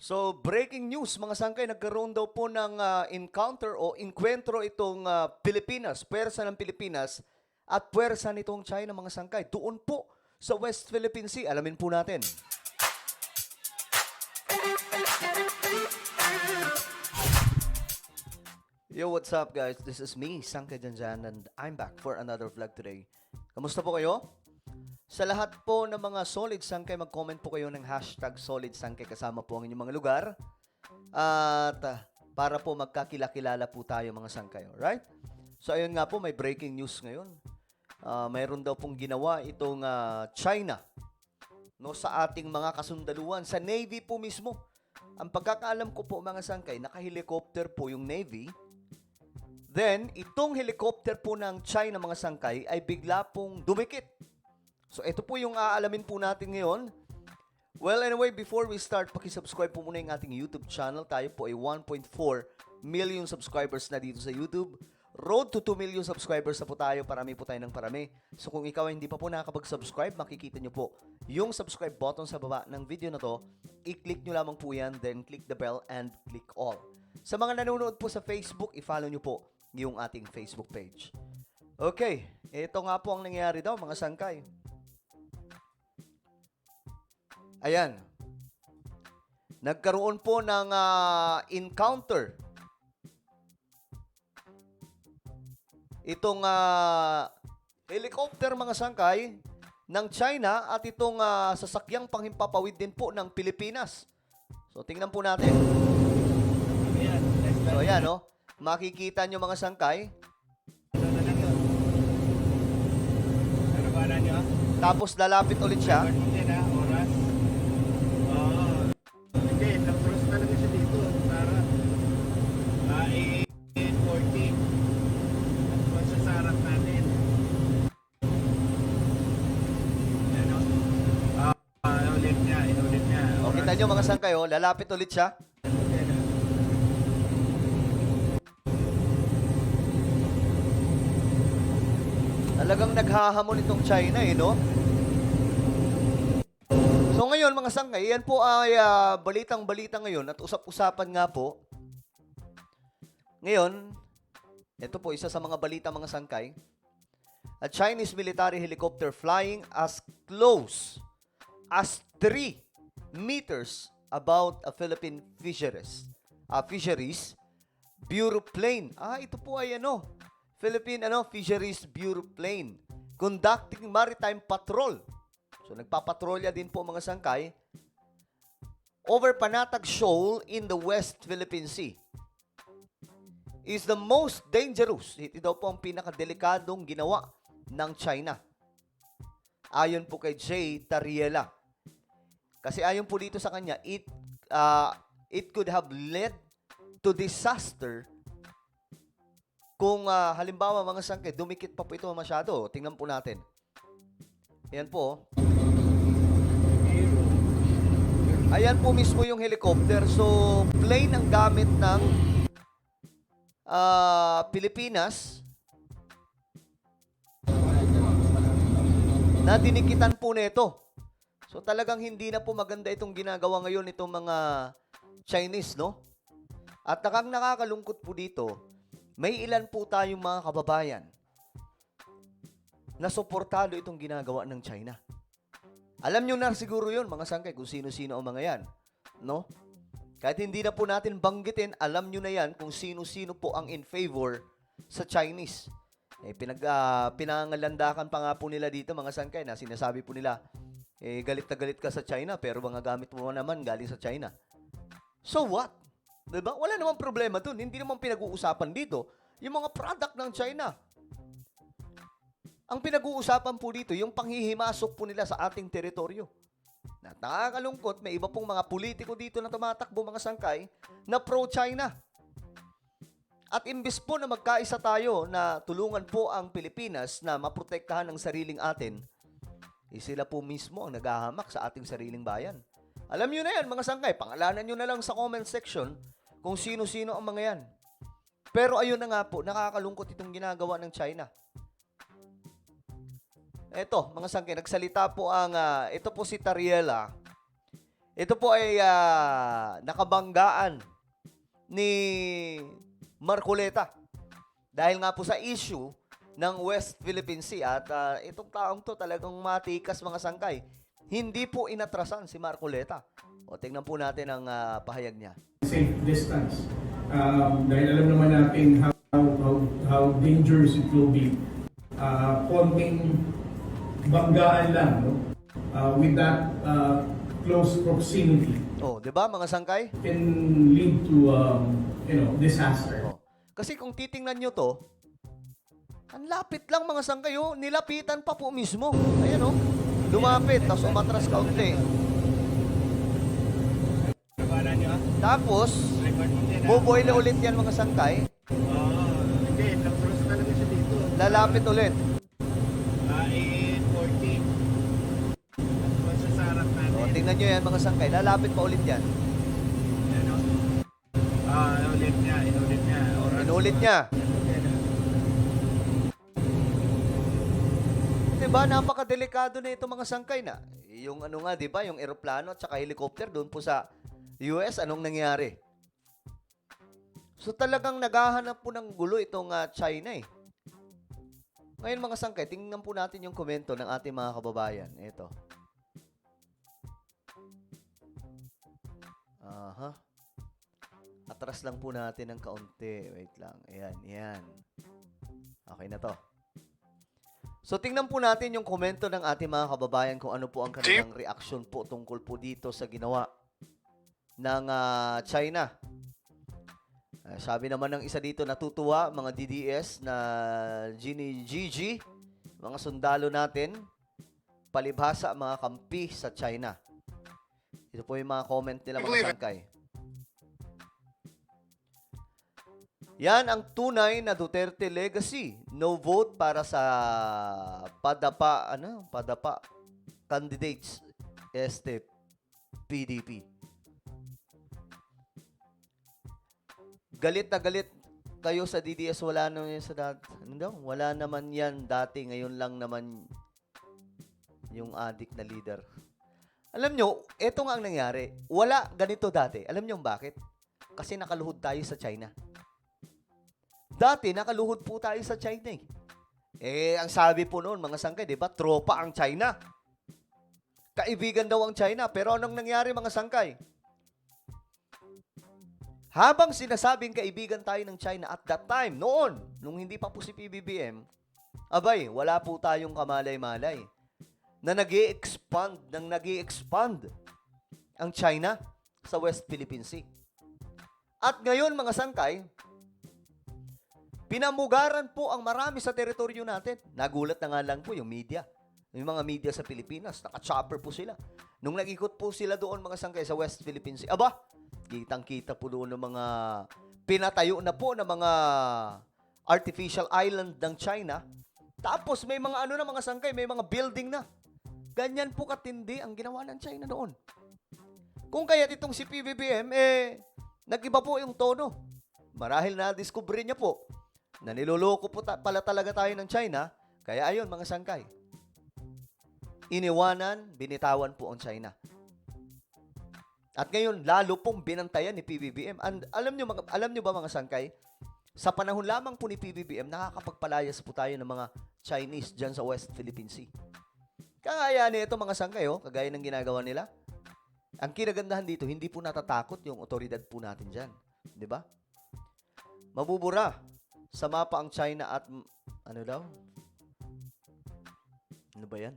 So, breaking news, mga sangkay, nagkaroon daw po ng encounter o enkwentro itong Pilipinas, puwersa ng Pilipinas at puwersa nitong China, mga sangkay. Doon po sa West Philippine Sea. Alamin po natin. Yo, what's up guys? This is me, Sangkay Janjan, and I'm back for another vlog today. Kamusta po kayo? Sa lahat po ng mga solid sangkay, mag-comment po kayo ng hashtag solid sangkay kasama po ang inyong mga lugar. At para po magkakilala po tayo mga sangkay, alright? So ayun nga po, may breaking news ngayon. Mayroon daw pong ginawa itong China no, sa ating mga kasundaluhan, sa Navy po mismo. Ang pagkakaalam ko po mga sangkay, naka-helicopter po yung Navy. Then, itong helicopter po ng China mga sangkay ay bigla pong dumikit. So, ito po yung aalamin po natin ngayon. Well, anyway, before we start, pakisubscribe po muna yung ating YouTube channel. Tayo po ay 1.4 million subscribers na dito sa YouTube. Road to 2 million subscribers na po tayo. Parami po tayo ng parami. So, kung ikaw ay hindi pa po nakakapag-subscribe, makikita nyo po yung subscribe button sa baba ng video na to. I-click nyo lamang po yan, then click the bell and click all. Sa mga nanonood po sa Facebook, i-follow nyo po yung ating Facebook page. Okay, ito nga po ang nangyayari daw, mga sangkay. Ayan. Nagkaroon po ng encounter. Itong helicopter, mga sangkay, ng China at itong sasakyang panghimpapawid din po ng Pilipinas. So, tingnan po natin. So, ayan, no? Makikita nyo mga sangkay. Tapos lalapit ulit siya. Hindi, nag-cross talaga siya dito. Para 8:40. Tapos siya sa harap natin. Yan o. Inulit niya. O, kita nyo mga sangkay, oh, lalapit ulit siya. Talagang naghahamon itong China, no? So ngayon, mga sangkay, yan po ay balitang-balita ngayon at usap-usapan nga po. Ngayon, ito po isa sa mga balita, mga sangkay. A Chinese military helicopter flying as close as 3 meters about a Philippine fisheries bureau plane. Ito po ay Philippine Fisheries Bureau plane conducting maritime patrol. So nagpapatrolya din po mga sangkay over Panatag Shoal in the West Philippine Sea. Is the most dangerous. Ito daw po ang pinakadelikadong ginawa ng China. Ayon po kay Jay Tariela. Kasi ayon po dito sa kanya, it could have led to disaster kung halimbawa mga sangkay, dumikit pa po ito masyado. Tingnan po natin. Ayan po. Ayan po mismo yung helicopter. So, plane ang gamit ng Pilipinas na dinikitan po nito. So, talagang hindi na po maganda itong ginagawa ngayon itong mga Chinese, no? At nakakalungkot po dito, may ilan po tayong mga kababayan na suportado itong ginagawa ng China. Alam nyo na siguro yun, mga sangkay, kung sino-sino ang mga yan. No? Kahit hindi na po natin banggitin, alam nyo na yan kung sino-sino po ang in favor sa Chinese. Pinangalandakan pa nga po nila dito, mga sangkay, na sinasabi po nila, galit na galit ka sa China, pero mga gamit mo naman galing sa China. So what? Diba? Wala namang problema dun. Hindi naman pinag-uusapan dito yung mga product ng China. Ang pinag-uusapan po dito, yung panghihimasok po nila sa ating teritoryo. At nakakalungkot, may iba pong mga politiko dito na tumatakbo, mga sangkay, na pro-China. At imbis po na magkaisa tayo na tulungan po ang Pilipinas na maprotektahan ang sariling atin, sila po mismo ang naghahamak sa ating sariling bayan. Alam nyo na yan, mga sangkay. Pangalanan nyo na lang sa comment section kung sino-sino ang mga yan. Pero ayun na nga po, nakakalungkot itong ginagawa ng China. Eto, mga sangkay, nagsalita po ito po si Tariela. Ito po ay nakabanggaan ni Marcoleta. Dahil nga po sa issue ng West Philippine Sea at itong taong to talagang matikas mga sangkay. Hindi po inatrasan si Marcoleta. O tingnan po natin ang pahayag niya. Safe distance. Dahil alam naman natin how dangerous it will be. Konting banggaan lang, no? With that close proximity Oh, 'di ba mga sangkay? can lead to disaster. Oh. Kasi kung titingnan nyo to, ang lapit lang mga sangkay, oh. Nilapitan pa po mismo. Ayan, oh. Lumapit, tapos umatras kaunti. Nabala niyo? Tapos, Record mo din. buboy na ulit yan mga sangkay. Oo. Hindi, nag-cross talaga siya dito. Lalapit ulit. 8:40. Nag-cross siya sa harap natin. O, tingnan nyo yan mga sangkay. Lalapit pa ulit yan. Yan, o. Inulit niya. Inulit niya. Diba, napakadelikado na ito mga sangkay na. Yung ano nga, diba, yung eroplano at saka helicopter doon po sa US, anong nangyari? So talagang naghahanap po ng gulo itong China eh. Ngayon mga sangkay, tingnan po natin yung komento ng ating mga kababayan. Ito. Aha. Atras lang po natin ng kaunti. Wait lang. Ayan. Okay na to. So, tingnan po natin yung komento ng ating mga kababayan kung ano po ang kanilang reaksyon po tungkol po dito sa ginawa ng China. Sabi naman ng isa dito, natutuwa mga DDS na Gigi, mga sundalo natin, palibhasa mga kampi sa China. Ito po yung mga comment nila mga sangkay. Yan ang tunay na Duterte legacy. No vote para sa padapa candidates PDP. Galit na galit kayo sa DDS, wala naman yan sa dati. Wala naman yan dati, ngayon lang naman yung adik na leader. Alam nyo, eto nga ang nangyari. Wala ganito dati. Alam nyo bakit? Kasi nakaluhod tayo sa China. Dati, nakaluhod po tayo sa China eh. Ang sabi po noon, mga sangkay, di ba? Tropa ang China. Kaibigan daw ang China. Pero anong nangyari, mga sangkay? Habang sinasabing kaibigan tayo ng China at that time, noon, nung hindi pa po si PBBM, abay, wala po tayong kamalay-malay na nag-i-expand ang China sa West Philippine Sea. At ngayon, mga sangkay, pinamugaran po ang marami sa teritoryo natin. Nagulat na nga lang po yung media. Yung mga media sa Pilipinas, naka-chopper po sila. Nung nag-ikot po sila doon mga sangkay sa West Philippine Sea, aba, kitang-kita po doon ng mga pinatayo na po ng mga artificial island ng China. Tapos may mga na mga sangkay, may mga building na. Ganyan po katindi ang ginawa ng China noon. Kung kaya't itong si PBBM, nag-iba po yung tono. Marahil na-discover niya po na niloloko po pala talaga tayo ng China, kaya ayun mga sangkay. Iniwanan, binitawan po ang China. At ngayon, lalo pong binantayan ni PBBM. And alam nyo ba mga sangkay, sa panahon lamang po ni PBBM, nakakapagpalayas po tayo ng mga Chinese dyan sa West Philippine Sea. Kaya nito mga sangkay, kagaya ng ginagawa nila. Ang kinagandahan dito, hindi po natatakot yung otoridad po natin dyan. Di ba? Mabubura sa mapa ang China at ano daw? Ano ba yan?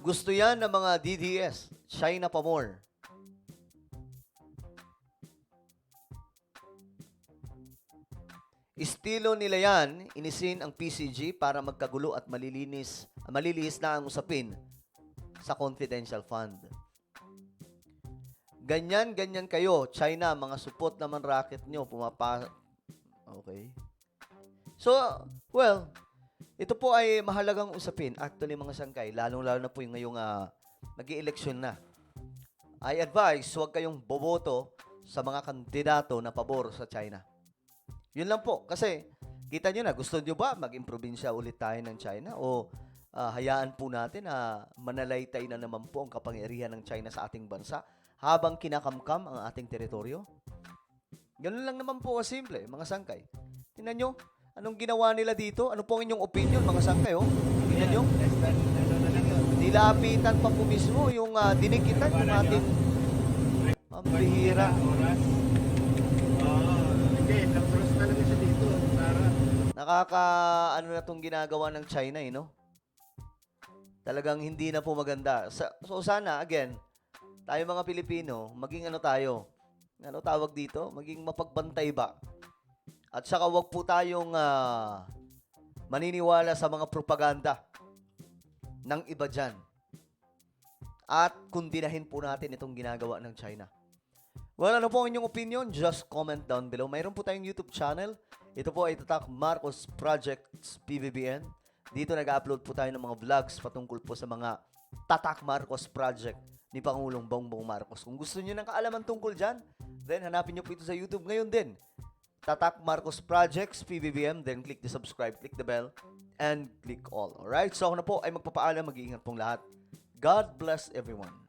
Gusto yan ng mga DDS. China pa more. Estilo nila yan, inisin ang PCG para magkagulo at malilihis na ang usapin sa confidential fund. Ganyan kayo, China, mga supot naman racket nyo, Okay. So, well, ito po ay mahalagang usapin. Actually, mga sangkay, lalong-lalo na po yung ngayong mag-i-eleksyon na. I advise, huwag kayong boboto sa mga kandidato na pabor sa China. Yun lang po. Kasi, kita nyo na, gusto nyo ba maging probinsya ulit tayo ng China? O hayaan po natin na manalaytay na naman po ang kapangyarihan ng China sa ating bansa habang kinakamkam ang ating teritoryo? Ganun lang naman po kasimple, mga sangkay. Tingnan nyo, anong ginawa nila dito? Ano po ang inyong opinion, mga sangkay? Oh? Tingnan nyo, Less than, ano na lang yun. nilapitan pa po mismo yung dinikitan ng ating pambihira. Oras. Oo. Hindi, lacrosse talaga siya dito. Para. Ano na itong ginagawa ng China, no? Talagang hindi na po maganda. So sana, again, tayo mga Pilipino, maging ano tayo? Ano tawag dito? Maging mapagbantay ba? At saka wag po tayong maniniwala sa mga propaganda ng iba dyan. At kundinahin po natin itong ginagawa ng China. Well, ano po ang inyong opinion? Just comment down below. Mayroon po tayong YouTube channel. Ito po ay Tatak Marcos Projects PBBN. Dito nag-upload po tayo ng mga vlogs patungkol po sa mga Tatak Marcos Project ni Pangulong Bongbong Marcos. Kung gusto niyo ng kaalaman tungkol dyan, then hanapin niyo po ito sa YouTube ngayon din. Tatak Marcos Projects PBBM, then click the subscribe, click the bell, and click all. Alright? So ako na po ay magpapaalam, mag-iingat pong lahat. God bless everyone.